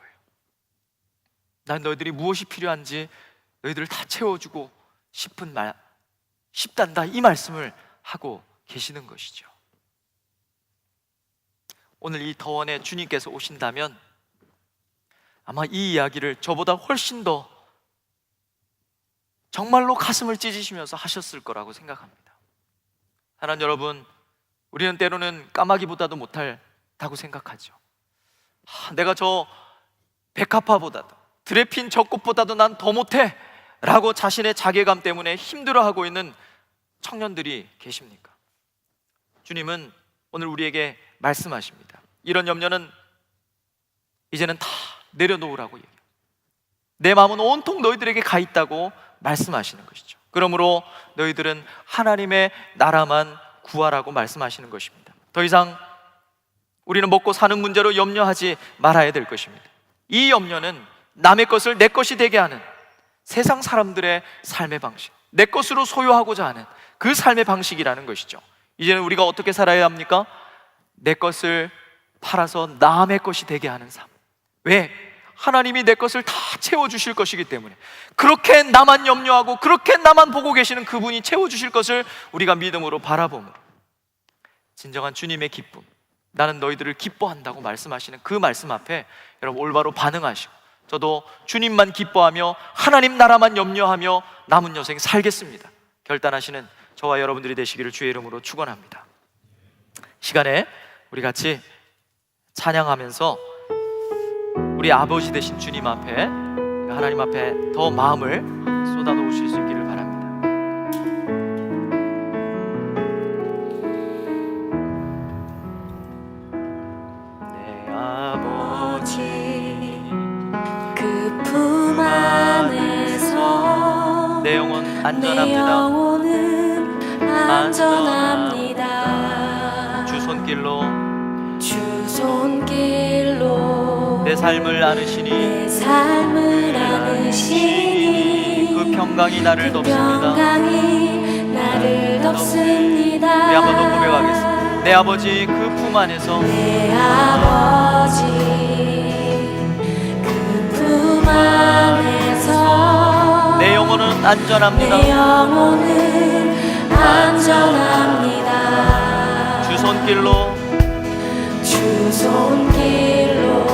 난 너희들이 무엇이 필요한지 너희들을 다 채워주고 싶단다, 이 말씀을 하고 계시는 것이죠. 오늘 이 더원에 주님께서 오신다면 아마 이 이야기를 저보다 훨씬 더 정말로 가슴을 찢으시면서 하셨을 거라고 생각합니다. 사랑하는 여러분, 우리는 때로는 까마귀보다도 못하다고 생각하죠. 내가 저 백합화보다도, 드레핀 저 꽃보다도 난 더 못해 라고 자신의 자괴감 때문에 힘들어하고 있는 청년들이 계십니까? 주님은 오늘 우리에게 말씀하십니다. 이런 염려는 이제는 다 내려놓으라고 얘기해요. 내 마음은 온통 너희들에게 가 있다고 말씀하시는 것이죠. 그러므로 너희들은 하나님의 나라만 구하라고 말씀하시는 것입니다. 더 이상 우리는 먹고 사는 문제로 염려하지 말아야 될 것입니다. 이 염려는 남의 것을 내 것이 되게 하는 세상 사람들의 삶의 방식, 내 것으로 소유하고자 하는 그 삶의 방식이라는 것이죠. 이제는 우리가 어떻게 살아야 합니까? 내 것을 팔아서 남의 것이 되게 하는 삶. 왜? 하나님이 내 것을 다 채워주실 것이기 때문에. 그렇게 나만 염려하고 그렇게 나만 보고 계시는 그분이 채워주실 것을 우리가 믿음으로 바라봄으로 진정한 주님의 기쁨, 나는 너희들을 기뻐한다고 말씀하시는 그 말씀 앞에 여러분 올바로 반응하시고, 저도 주님만 기뻐하며 하나님 나라만 염려하며 남은 여생 살겠습니다 결단하시는 저와 여러분들이 되시기를 주의 이름으로 축원합니다. 시간에 우리 같이 찬양하면서 우리 아버지 되신 주님 앞에, 하나님 앞에 더 마음을 쏟아놓으실 수 있기를 바랍니다. 내 아버지 그 품 안에서 내 영혼 내 안전합니다. 영혼은 안전합니다. 주 손길로 주 손길로 내 삶을 안으시니 내 삶을 안으시니 그 평강이 나를 그 덮습니다. 평강이 나를 덮습니다. 우리 한번 더 고백하겠습니다. 내 아버지 그 품 안에서 내 아버지 그 품 안에서 내 영혼은 안전합니다. 내 영혼은 안전합니다. 주 손길로 주 손길로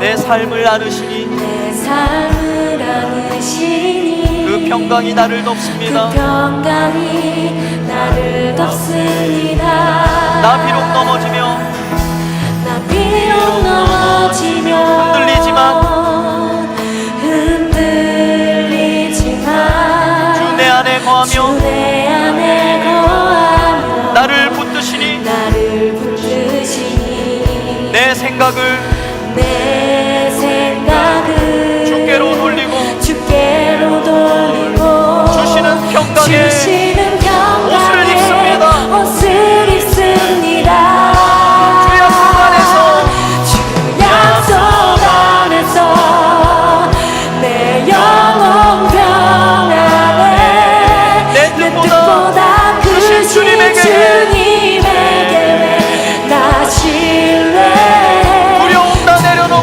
내 삶을 안으시니 내 삶을 안으시니 그 평강이 나를 덮습니다. 그 평강이 나를 덮습니다. 나 비록 넘어지며 나 비록 넘어지며 흔들리지만 주 내 안에 주 거하며 내 안에 거하며 나를 붙드시니 나를 붙드시니 내 생각을 내 생각을 주께로 돌리고 주시는 평강에 옷을 입습니다. 옷을 입습니다. 주 약속 안에서 주 약속 안에서 내 영혼 평안에 내 뜻보다 크신 주님에게 나 신뢰 두려움 다 내려놓고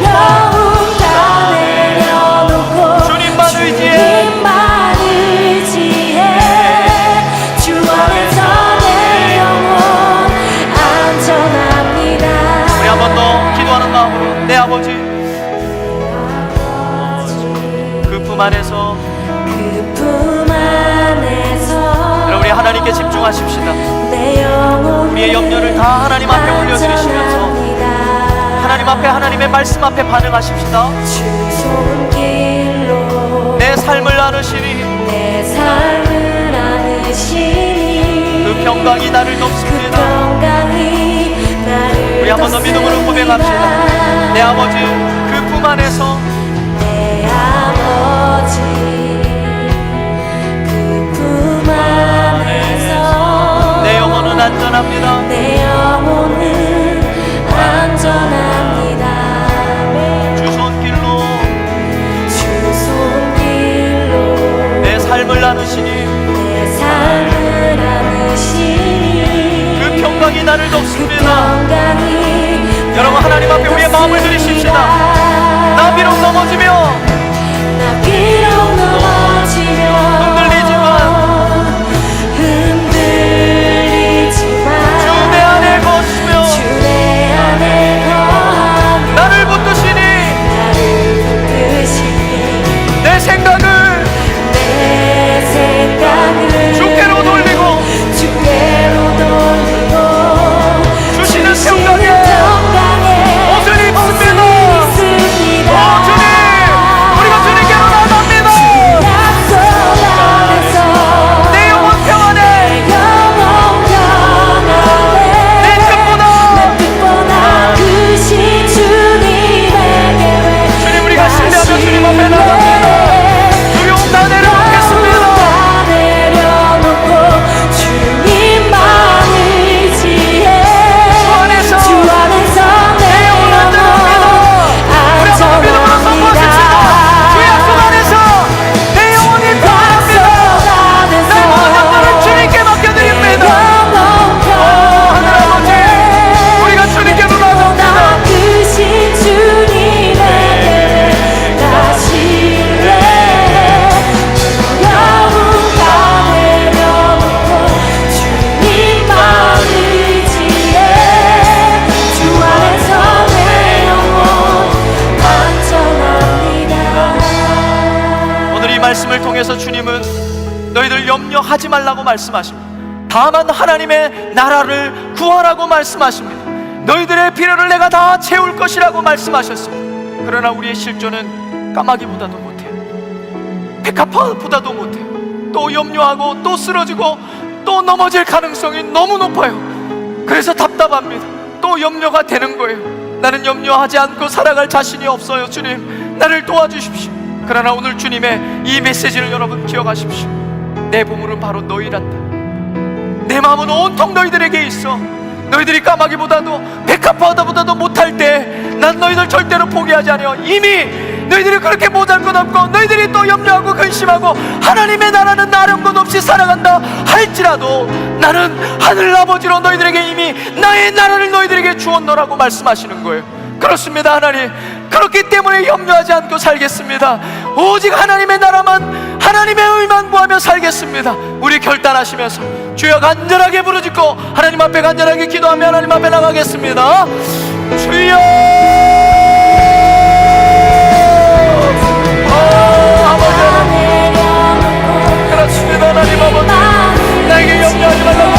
주님만 의지해 주 안에서 내 영혼 안전합니다. 우리 한 번 더 기도하는 마음으로 내 아버지 그 품 안에서 그 품 안에서 여러분 우리 하나님께 집중하십시다. 내 영혼 우리의 염려를 다 하나님 앞에 올려드리시면서 하나님 하나님 앞에, 하나님의 말씀 앞에 반응하십시다. 주 손길로 내 삶을 나누시니 내 삶을 안으시니 그 평강이 나를 그 돕습니다. 평강이 나를 우리 한 번 더 믿음으로 고백합시다. 내 아버지 그 품 안에서 내 아버지 그 품 안에서 내 영혼은 안전합니다. 내 영혼은 안전합니다. 주 손길로 주 손길로 내 삶을 나누시니 내 삶을 안으시니 그 평강이 나를 그 돕습니다. 평강이 여러분, 하나님 앞에 우리의 마음을 드리십시다. 나 비록 넘어지며 나 비록 넘어지며 흔들리지만 주 내 안에 거하시며 주 내 안에 거하며 나를 붙드시니 나를 붙드시니 내 생각을 내 생각을 주께로 돌리고 주께로 돌리고 주시는 평강에 옷을 입습니다. 오 주님, 우리가 주님께로 나갑니다. 약속 안에서 내 영혼 평안에 영원 평안에 내 뜻보다 내 뜻보다 크신 주님의 계획 주님, 우리가 신뢰하며 주님 앞에 나갑니다. 두려움 다 내려놓겠습니다. 내려놓고 주님만 의지해 주 안에서 주 안에서 내 영혼 안전합니다. 주 약속 안에서 내 영혼이 평안합니다. 내 모든 것들을 주님께 맡겨드립니다. 하늘 아버지, 우리가 주님께로 나갑니다. 크신 주님의 나 신뢰해 두려움 다 내려놓고 주님만 의지해 주 안에서 내 영혼 안전합니다. 오늘 이 말씀을 통해서 주님은 너희들 염려하지 말라고 말씀하십니다. 다만 하나님의 나라를 구하라고 말씀하십니다. 너희들의 필요를 내가 다 채울 것이라고 말씀하셨습니다. 그러나 우리의 실존은 까마귀보다도 못해요. 백합화보다도 못해요. 또 염려하고 또 쓰러지고 또 넘어질 가능성이 너무 높아요. 그래서 답답합니다. 또 염려가 되는 거예요. 나는 염려하지 않고 살아갈 자신이 없어요. 주님, 나를 도와주십시오. 그러나 오늘 주님의 이 메시지를 여러분 기억하십시오. 내 보물은 바로 너희란다. 내 마음은 온통 너희들에게 있어. 너희들이 까마귀보다도 백합화보다도 못할 때 난 너희들 절대로 포기하지 않아요. 이미 너희들이 그렇게 못할 것 없고 너희들이 또 염려하고 근심하고 하나님의 나라는 나름 것 없이 살아간다 할지라도 나는 하늘 아버지로 너희들에게 이미 나의 나라를 너희들에게 주었노라고 말씀하시는 거예요. 그렇습니다. 하나님, 그렇기 때문에 염려하지 않고 살겠습니다. 오직 하나님의 나라만, 하나님의 의만 구하며 살겠습니다. 우리 결단하시면서 주여 간절하게 부르짖고 하나님 앞에 간절하게 기도하며 하나님 앞에 나가겠습니다. 주여, 아버지, 그렇습니다. 하나님 아버지, 나에게 염려하지 말라고